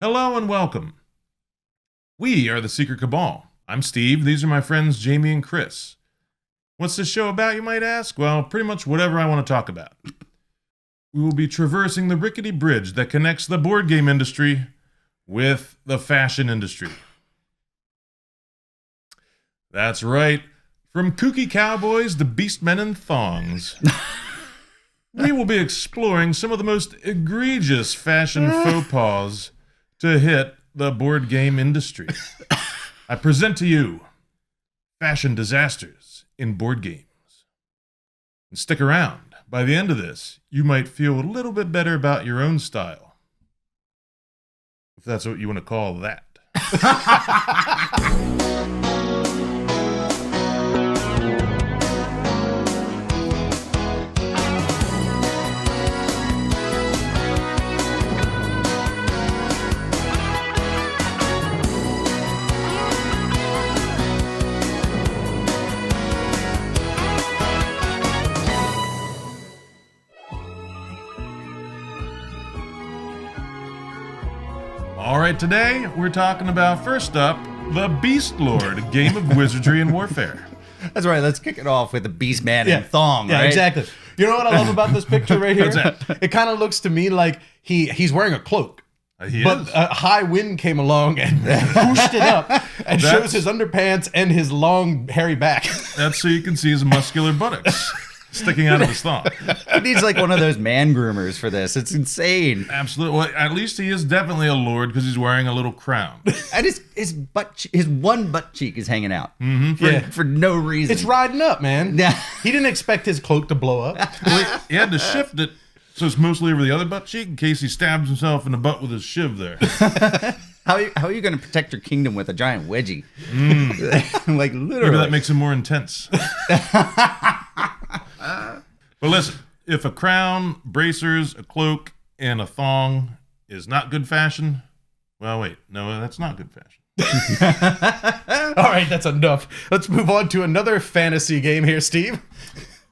Hello and welcome. We are the Secret Cabal. I'm Steve. These are my friends Jamie and Chris. What's this show about, you might ask? Well, pretty much whatever I want to talk about. We will be traversing the rickety bridge that connects the board game industry with the fashion industry. That's right. From kooky cowboys to beastmen in thongs. We will be exploring some of the most egregious fashion faux pas to hit the board game industry. I present to you fashion disasters in board games. And stick around. By the end of this, you might feel a little bit better about your own style. If that's what you want to call that. Alright, today we're talking about, first up, the Beast Lord, a game of wizardry and warfare. That's right, let's kick it off with the Beast Man in thong, right? Yeah, exactly. You know what I love about this picture right here? What's that? It kind of looks to me like he's wearing a cloak. But a high wind came along and pushed it up and shows his underpants and his long, hairy back. That's so you can see his muscular buttocks sticking out of his thong. He needs like one of those man groomers for this. It's insane. Absolutely. Well, at least he is definitely a lord because he's wearing a little crown. And his one butt cheek is hanging out for no reason. It's riding up, man. Yeah. He didn't expect his cloak to blow up. Well, he had to shift it so it's mostly over the other butt cheek in case he stabs himself in the butt with his shiv there. How are you going to protect your kingdom with a giant wedgie? Like literally. Maybe that makes him more intense. But listen, if a crown, bracers, a cloak, and a thong is not good fashion, well, wait, no, that's not good fashion. All right, that's enough. Let's move on to another fantasy game here, Steve.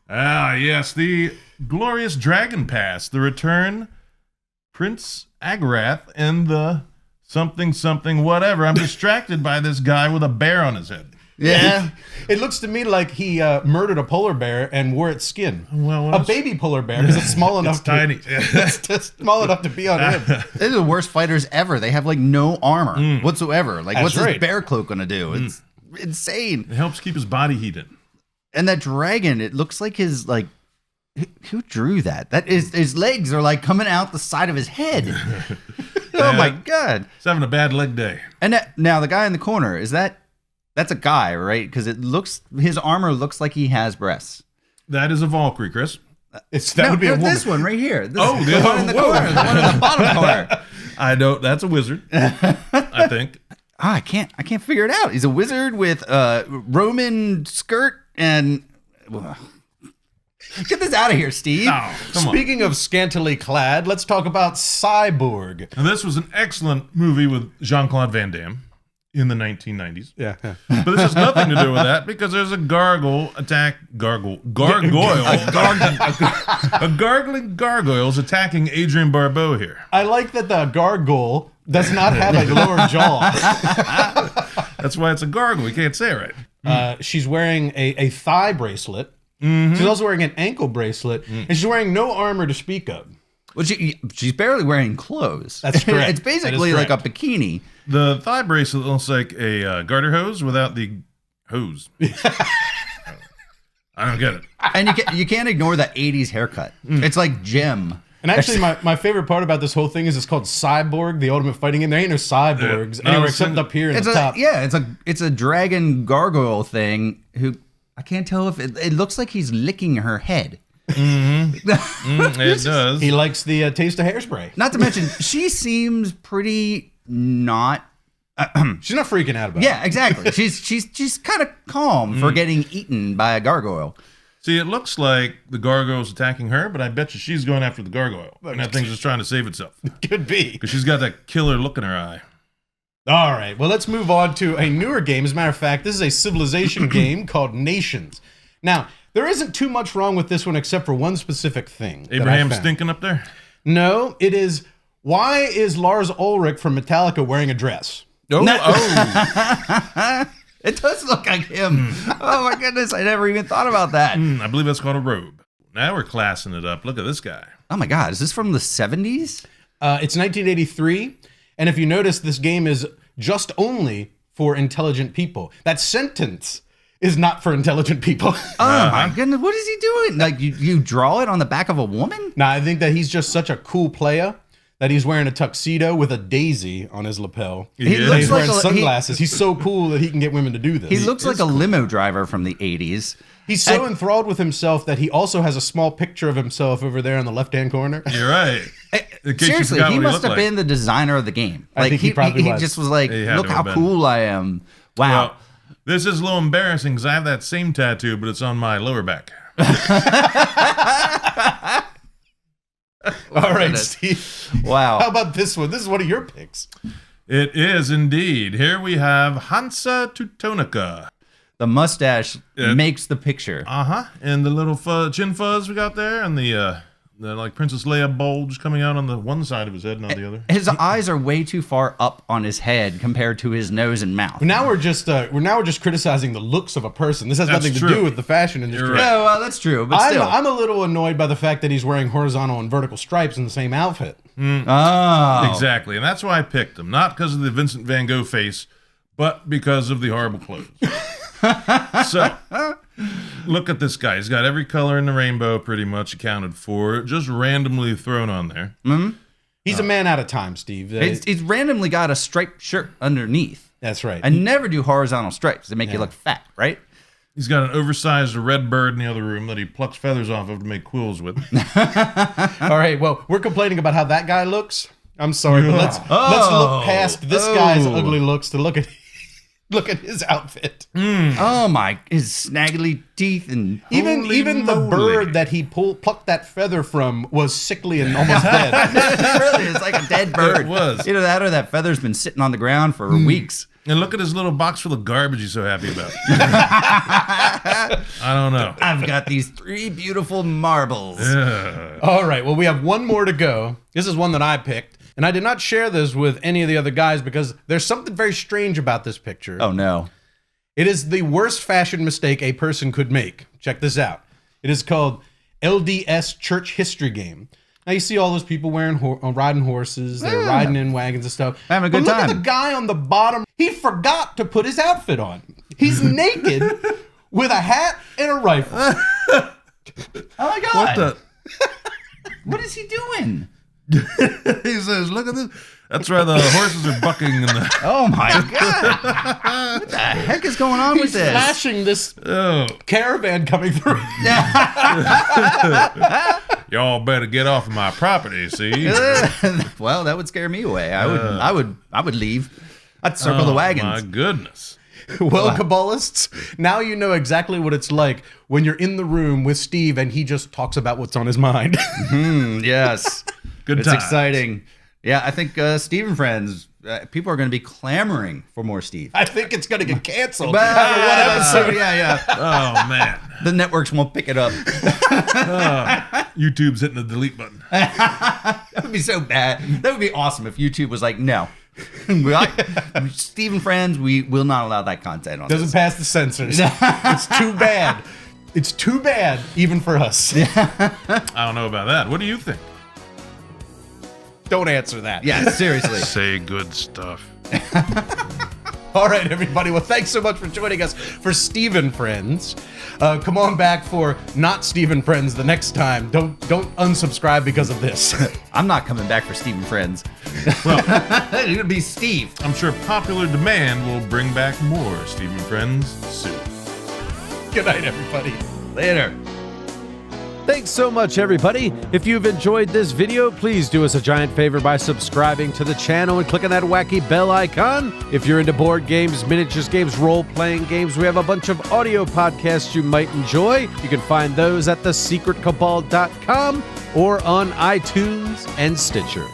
Ah, yes, the glorious Dragon Pass, the return, Prince Agrath, and the something whatever. I'm distracted by this guy with a bear on his head. Yeah. It looks to me like he murdered a polar bear and wore its skin. Well, a baby polar bear because it's small enough. It's tiny. It's small enough to be on him. They're the worst fighters ever. They have like no armor whatsoever. Like, what's right. this bear cloak going to do? It's insane. It helps keep his body heated. And that dragon, it looks like his like. Who drew that? That is his legs are like coming out the side of his head. Oh my god! He's having a bad leg day. And now the guy in the corner that's a guy, right? Because his armor looks like he has breasts. That is a Valkyrie, Chris. That would be a woman. This one right here. The one in the corner, the one in the bottom corner. I know that's a wizard. I think. I can't figure it out. He's a wizard with a Roman skirt and. Get this out of here, Steve. Oh, Speaking of scantily clad, let's talk about Cyborg. Now, this was an excellent movie with Jean-Claude Van Damme in the 1990s. Yeah. But this has nothing to do with that because there's a gargoyle. A gargling gargoyle's attacking Adrian Barbeau here. I like that the gargoyle does not have a lower jaw. That's why it's a gargoyle. You can't say it right. She's wearing a thigh bracelet. She's also wearing an ankle bracelet, and she's wearing no armor to speak of. Well, she's barely wearing clothes. That's correct. It's basically like a bikini. The thigh bracelet looks like a garter hose without the hose. I don't get it. And you can't ignore that 80s haircut. It's like Gem. And actually, my favorite part about this whole thing is it's called Cyborg, the ultimate fighting game. There ain't no cyborgs anywhere except up here in the top. Yeah, it's a dragon gargoyle thing who... I can't tell if it looks like he's licking her head. It does. He likes the taste of hairspray. Not to mention, she seems pretty not. She's not freaking out about it. Yeah, exactly. She's kind of calm for getting eaten by a gargoyle. See, it looks like the gargoyle's attacking her, but I bet you she's going after the gargoyle. And that thing's just trying to save itself. Could be. Because she's got that killer look in her eye. All right, well, let's move on to a newer game. As a matter of fact, this is a civilization game called Nations. Now, there isn't too much wrong with this one except for one specific thing. Abraham stinking up there? No, it is Why is Lars Ulrich from Metallica wearing a dress? Oh, It does look like him. Oh my goodness, I never even thought about that. I believe that's called a robe. Now we're classing it up. Look at this guy. Oh my God, is this from the 70s? It's 1983, and if you notice, this game is just only for intelligent people. That sentence is not for intelligent people. Oh my goodness, what is he doing? Like you draw it on the back of a woman? Now, I think that he's just such a cool player that he's wearing a tuxedo with a daisy on his lapel. He And looks he's like wearing sunglasses. He's so cool that he can get women to do this. He looks like a limo driver from the 80s. He's so enthralled with himself that he also has a small picture of himself over there in the left-hand corner. You're right. Seriously, he must have been the designer of the game. I think he probably was. just was like, He had look to how have been. cool I am. Wow. Well, this is a little embarrassing because I have that same tattoo, but it's on my lower back. All right, Steve. Wow. How about this one? This is one of your picks. It is indeed. Here we have Hansa Teutonica. The mustache makes the picture. And the little chin fuzz we got there, and the like Princess Leia bulge coming out on the one side of his head, not the other. His eyes are way too far up on his head compared to his nose and mouth. Now we're just criticizing the looks of a person. This has That's nothing to true. do with the fashion industry. You're right. Yeah, well, that's true, but still. I'm a little annoyed by the fact that he's wearing horizontal and vertical stripes in the same outfit. Oh. Exactly, and that's why I picked him. Not because of the Vincent Van Gogh face, but because of the horrible clothes. So, look at this guy. He's got every color in the rainbow pretty much accounted for, just randomly thrown on there. He's a man out of time, Steve. He's randomly got a striped shirt underneath. That's right. I never do horizontal stripes. They make you look fat, right? He's got an oversized red bird in the other room that he plucks feathers off of to make quills with. All right, well, we're complaining about how that guy looks. I'm sorry, but let's look past this guy's ugly looks to look at his outfit. Oh my, his snaggly teeth and Even the bird that he plucked that feather from was sickly and almost dead. really, it's like a dead bird. It was. Either that or that feather's been sitting on the ground for weeks. And look at his little box full of garbage he's so happy about. I don't know. I've got these 3 beautiful marbles. All right, well, we have one more to go. This is one that I picked, and I did not share this with any of the other guys because there's something very strange about this picture. Oh no. It is the worst fashion mistake a person could make. Check this out. It is called LDS Church History game. Now you see all those people riding horses, they're riding in wagons and stuff. Having a good But time. look at the guy on the bottom. He forgot to put his outfit on. He's naked with a hat and a rifle. Oh my god. What the? What is he doing? He says, look at this. That's right, the horses are bucking in the... Oh my god. What the heck is going on with this? Flashing this caravan coming through. Y'all better get off of my property, see? Well, that would scare me away. I would leave. I'd circle the wagons. My goodness. Well, Cabalists, now you know exactly what it's like when you're in the room with Steve and he just talks about what's on his mind. Yes. Good It's times. exciting. Yeah, I think Steve and Friends, people are going to be clamoring for more Steve. I think it's going to get canceled. But- After one episode. Yeah. Oh, man. The networks won't pick it up. YouTube's hitting the delete button. That would be so bad. That would be awesome if YouTube was like, no. Steve and Friends, we will not allow that content on Doesn't this. pass the censors. It's too bad. It's too bad, even for us. I don't know about that. What do you think? Don't answer that. Yeah, seriously. Say good stuff. All right, everybody. Well, thanks so much for joining us for Steve and Friends. Come on back for not Steve and Friends the next time. Don't unsubscribe because of this. I'm not coming back for Steve and Friends. Well, It'll be Steve. I'm sure popular demand will bring back more Steve and Friends soon. Good night, everybody. Later. Thanks so much, everybody. If you've enjoyed this video, please do us a giant favor by subscribing to the channel and clicking that wacky bell icon. If you're into board games, miniatures games, role-playing games, we have a bunch of audio podcasts you might enjoy. You can find those at thesecretcabal.com or on iTunes and Stitcher.